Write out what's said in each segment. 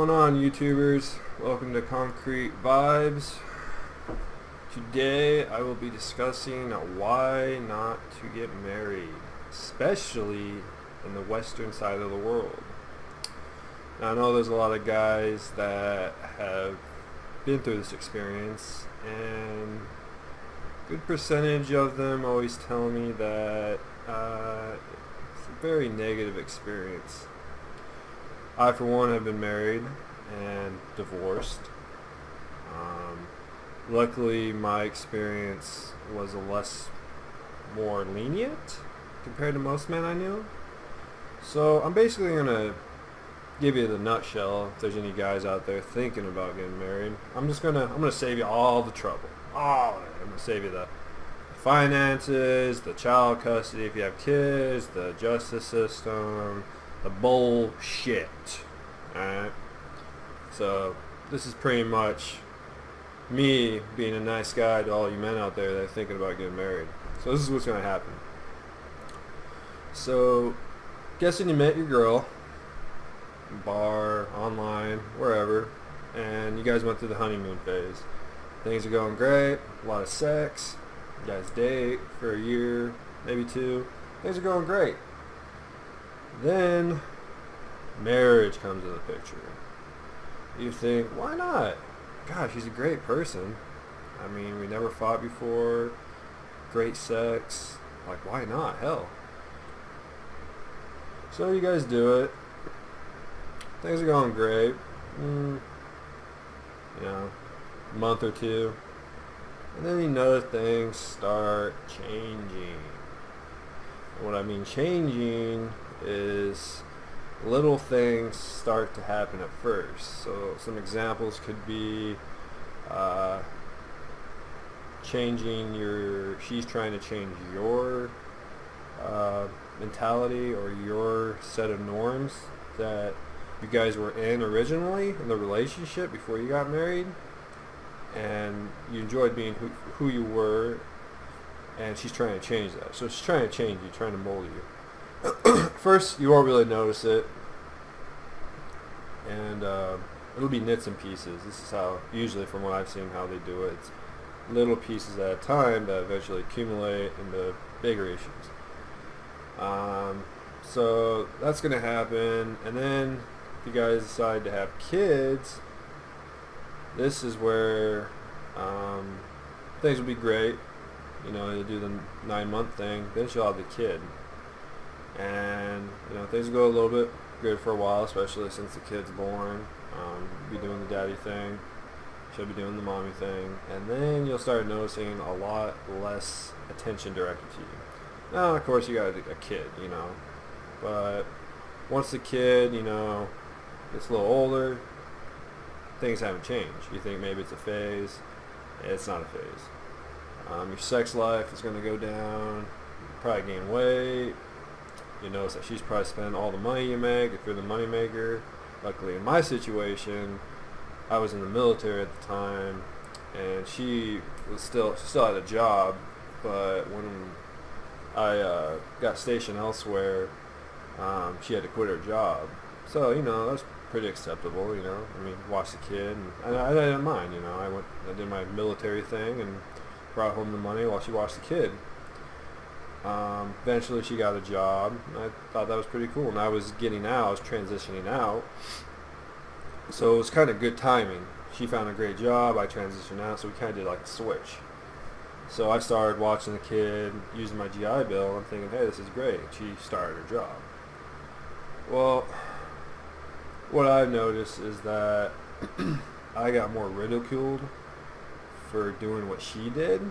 going on, YouTubers? Welcome to ConcreteVibez. Today I will be discussing why not to get married, especially in the western side of the world. Now, I know there's a lot of guys that have been through this experience, and a good percentage of them always tell me that it's a very negative experience. I, for one, have been married and divorced. Luckily, my experience was more lenient compared to most men I knew. So I'm basically going to give you the nutshell if there's any guys out there thinking about getting married. I'm going to save you all the trouble. All of it. I'm going to save you the finances, the child custody if you have kids, the justice system, the bullshit. Alright? So this is pretty much me being a nice guy to all you men out there that are thinking about getting married. So this is what's going to happen. So, guessing you met your girl, bar, online, wherever, and you guys went through the honeymoon phase. Things are going great, a lot of sex, you guys date for a year, maybe two. Things are going great. Then marriage comes into the picture. You think, why not? God, she's a great person. I mean, we never fought before. Great sex. Like, why not? Hell. So you guys do it. Things are going great. A month or two. And then you notice things start changing. And what I mean changing is little things start to happen at first. So some examples could be she's trying to change your mentality or your set of norms that you guys were in originally in the relationship before you got married, and you enjoyed being who you were, and she's trying to change that. So she's trying to change you, trying to mold you. First, you won't really notice it, and it'll be nits and pieces. This is how, usually from what I've seen, how they do it. It's little pieces at a time that eventually accumulate into bigger issues. So that's going to happen, and then if you guys decide to have kids, this is where things will be great. You know, you'll do the 9-month thing, then she'll have the kid. And, things go a little bit good for a while, especially since the kid's born. Be doing the daddy thing. She'll be doing the mommy thing. And then you'll start noticing a lot less attention directed to you. Now, of course, you got a kid, But once the kid, gets a little older, things haven't changed. You think maybe it's a phase. It's not a phase. Your sex life is going to go down. You probably gain weight. You notice that she's probably spending all the money you make if you're the money maker. Luckily, in my situation, I was in the military at the time, and she was still had a job, but when I got stationed elsewhere, she had to quit her job. So, that's pretty acceptable, I mean, watch the kid, and I didn't mind, I did my military thing and brought home the money while she watched the kid. Eventually she got a job. I thought that was pretty cool, and I was transitioning out, so it was kind of good timing. She found a great job, I transitioned out, so we kind of did like a switch. So I started watching the kid, using my GI Bill, and I'm thinking, hey, this is great. She started her job. Well, what I've noticed is that I got more ridiculed for doing what she did.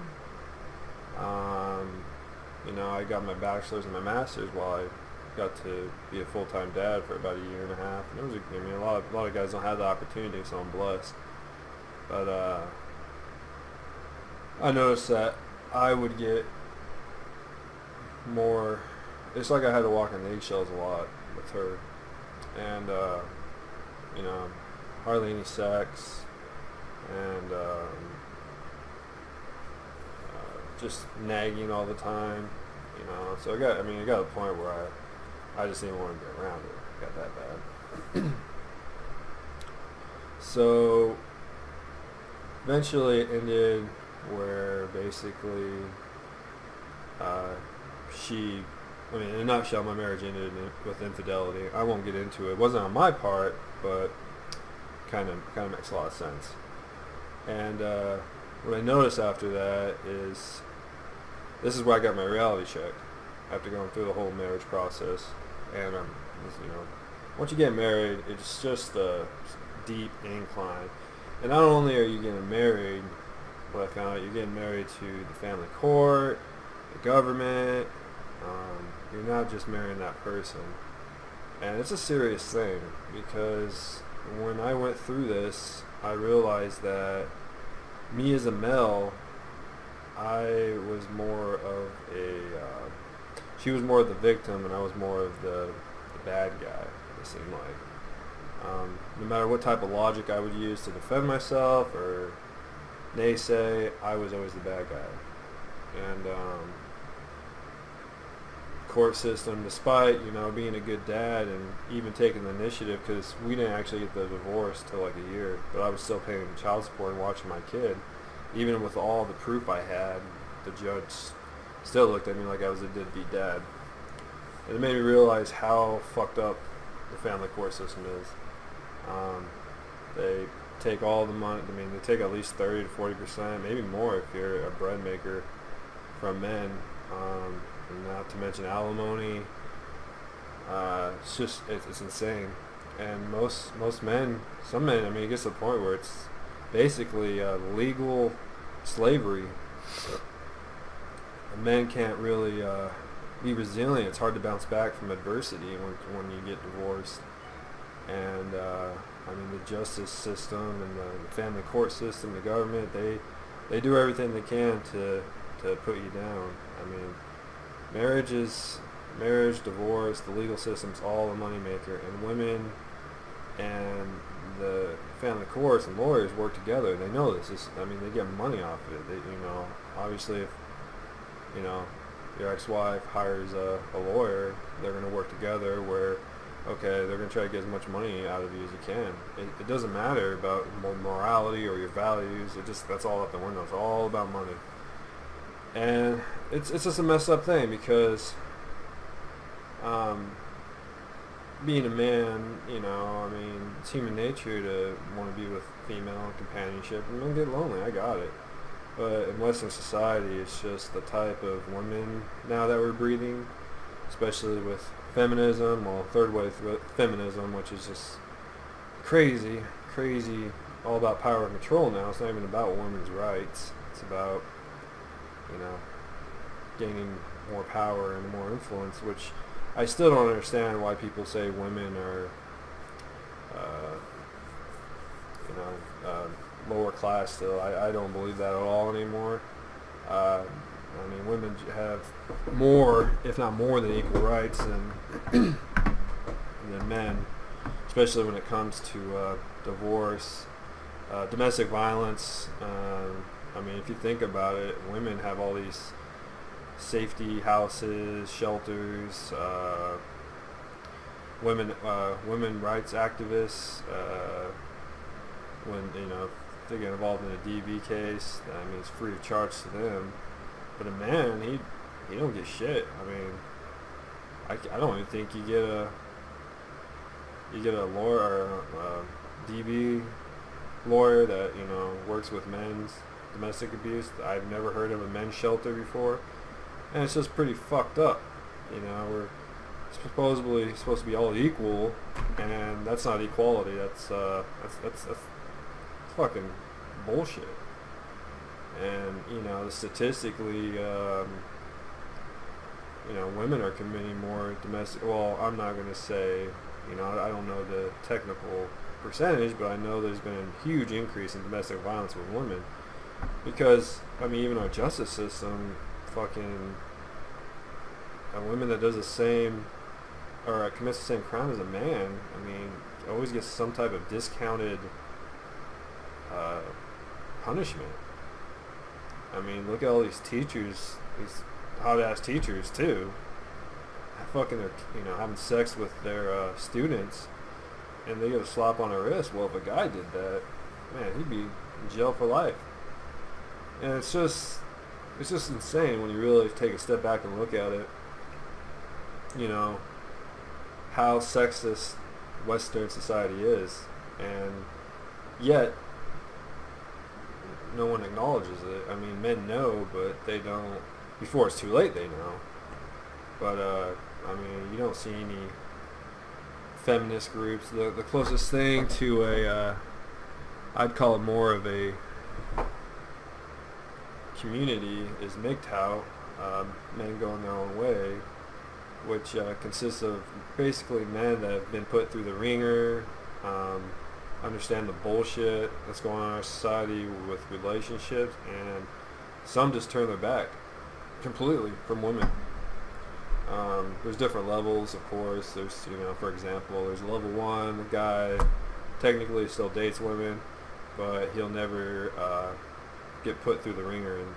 I got my bachelor's and my master's while I got to be a full-time dad for about a year and a half. And a lot of guys don't have the opportunity, so I'm blessed. But I noticed that I would get more. It's like I had to walk on eggshells a lot with her, and hardly any sex, and just nagging all the time. So it got to the point where I just didn't want to be around it. It got that bad. So eventually it ended where basically uh, she, I mean, in a nutshell, my marriage ended with infidelity. I won't get into it. It wasn't on my part, but kind of makes a lot of sense. And what I noticed after that is this is where I got my reality check after going through the whole marriage process. And once you get married, it's just a deep incline. And not only are you getting married, what I found out, you're getting married to the family court, the government. You're not just marrying that person. And it's a serious thing because when I went through this, I realized that me as a male, I was more of she was more of the victim and I was more of the bad guy, it seemed like. No matter what type of logic I would use to defend myself or naysay, I was always the bad guy. And court system, despite being a good dad and even taking the initiative, because we didn't actually get the divorce till like a year, but I was still paying child support and watching my kid. Even with all the proof I had, the judge still looked at me like I was a deadbeat dad. And it made me realize how fucked up the family court system is. They take all the money. I mean, they take at least 30 to 40%, maybe more if you're a bread maker, from men. And not to mention alimony. It's insane. And most men, some men, I mean, it gets to the point where it's basically legal slavery. Men can't really be resilient. It's hard to bounce back from adversity when you get divorced. And I mean, the justice system and the family court system, the government, they do everything they can to put you down. I mean, marriage, divorce, the legal system's all a moneymaker, and women and the family courts and lawyers work together. They know this. They get money off of it. Obviously, if your ex-wife hires a lawyer, they're going to work together where, okay, they're going to try to get as much money out of you as you can. It doesn't matter about morality or your values. That's all out the window. It's all about money. And it's just a messed up thing because being a man, it's human nature to want to be with female companionship. And men get lonely, I got it. But in Western society, it's just the type of women now that we're breeding, especially with feminism, third wave feminism, which is just crazy, all about power and control now. It's not even about women's rights. It's about gaining more power and more influence, which I still don't understand why people say women are, lower class still. I don't believe that at all anymore. Women have more, if not more than equal rights than men, especially when it comes to divorce, domestic violence. If you think about it, women have all these safety houses, shelters, women rights activists. When if they get involved in a DV case, it's free of charge to them. But a man, he don't get shit. I don't even think you get a lawyer or a DV lawyer that works with men's domestic abuse. I've never heard of a men's shelter before, and it's just pretty fucked up. We're supposedly supposed to be all equal, and that's not equality. That's fucking bullshit. And statistically, women are committing more domestic. Well, I'm not going to say, I don't know the technical percentage, but I know there's been a huge increase in domestic violence with women. Because, even our justice system, fucking, a woman that does the same, or commits the same crime as a man, always gets some type of discounted punishment. Look at all these teachers, these hot-ass teachers, too. Fucking, they're, having sex with their students, and they get a slap on the wrist. Well, if a guy did that, man, he'd be in jail for life. And it's just insane when you really take a step back and look at it. You know, how sexist Western society is, and yet no one acknowledges it. I mean, men know, but they don't. Before it's too late, they know. But I mean, you don't see any feminist groups. The closest thing to a I'd call it more of a community is MGTOW, men going their own way, which consists of basically men that have been put through the ringer, understand the bullshit that's going on in our society with relationships, and some just turn their back completely from women. There's different levels, of course. There's, you know, for example, there's level 1, the guy technically still dates women, but he'll never get put through the ringer and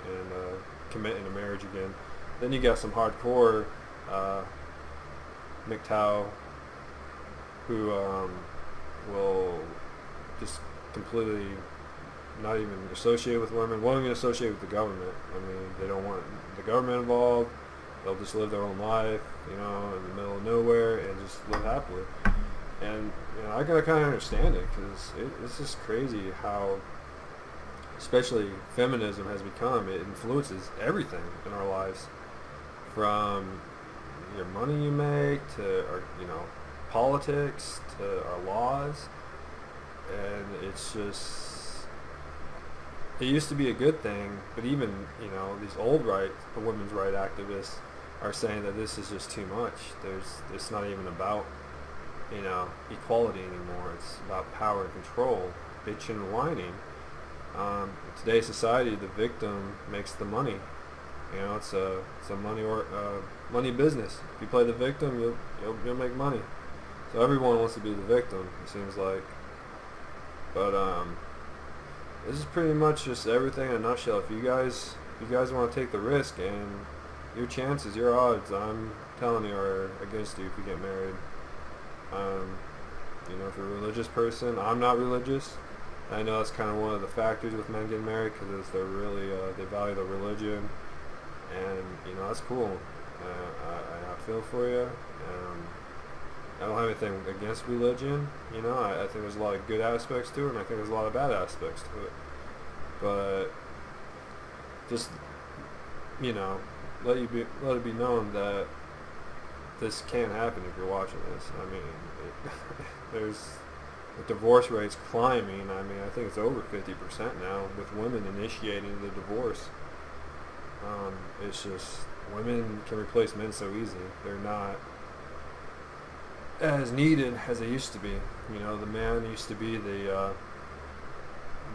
commit in a marriage again. Then you got some hardcore MGTOW who will just completely not even associate with women, won't even associate with the government. I mean, they don't want the government involved. They'll just live their own life, you know, in the middle of nowhere and just live happily. And, you know, I gotta kind of understand it, because it's just crazy how, especially feminism has become. It influences everything in our lives, from your money you make to our, you know, politics to our laws. And it's just, it used to be a good thing, but even, you know, these old the women's right activists are saying that this is just too much. It's not even about, you know, equality anymore. It's about power and control, bitching and whining. In today's society, the victim makes the money. You know, it's a money business. If you play the victim, you'll make money. So everyone wants to be the victim, it seems like. But this is pretty much just everything in a nutshell. If you guys want to take the risk, and your chances, your odds, I'm telling you, are against you if you get married. You know, if you're a religious person, I'm not religious. I know that's kind of one of the factors with men getting married, because they're really they value their religion, and you know, that's cool. I feel for you. I don't have anything against religion. You know, I think there's a lot of good aspects to it, and I think there's a lot of bad aspects to it. But just, you know, let it be known that this can happen if you're watching this. I mean, there's the divorce rate's climbing. I mean, I think it's over 50% now with women initiating the divorce. It's just, women can replace men so easy. They're not as needed as they used to be. You know, the man used to be the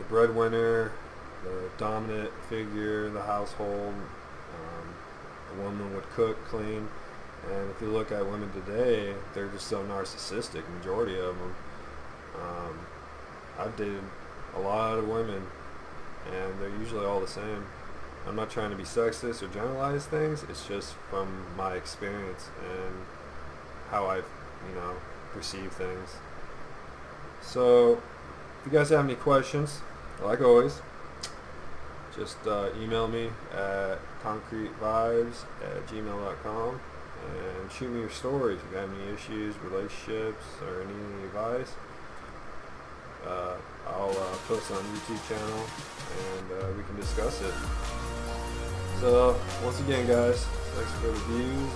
breadwinner, the dominant figure in the household. A woman would cook, clean. And if you look at women today, they're just so narcissistic, majority of them. I've dated a lot of women, and they're usually all the same. I'm not trying to be sexist or generalize things. It's just from my experience and how I, you know, perceive things. So, if you guys have any questions, like always, just email me at ConcreteVibez@gmail.com and shoot me your stories. If you have any issues, relationships, or any advice, I'll post it on the YouTube channel, and we can discuss it. So, once again, guys, thanks for the views,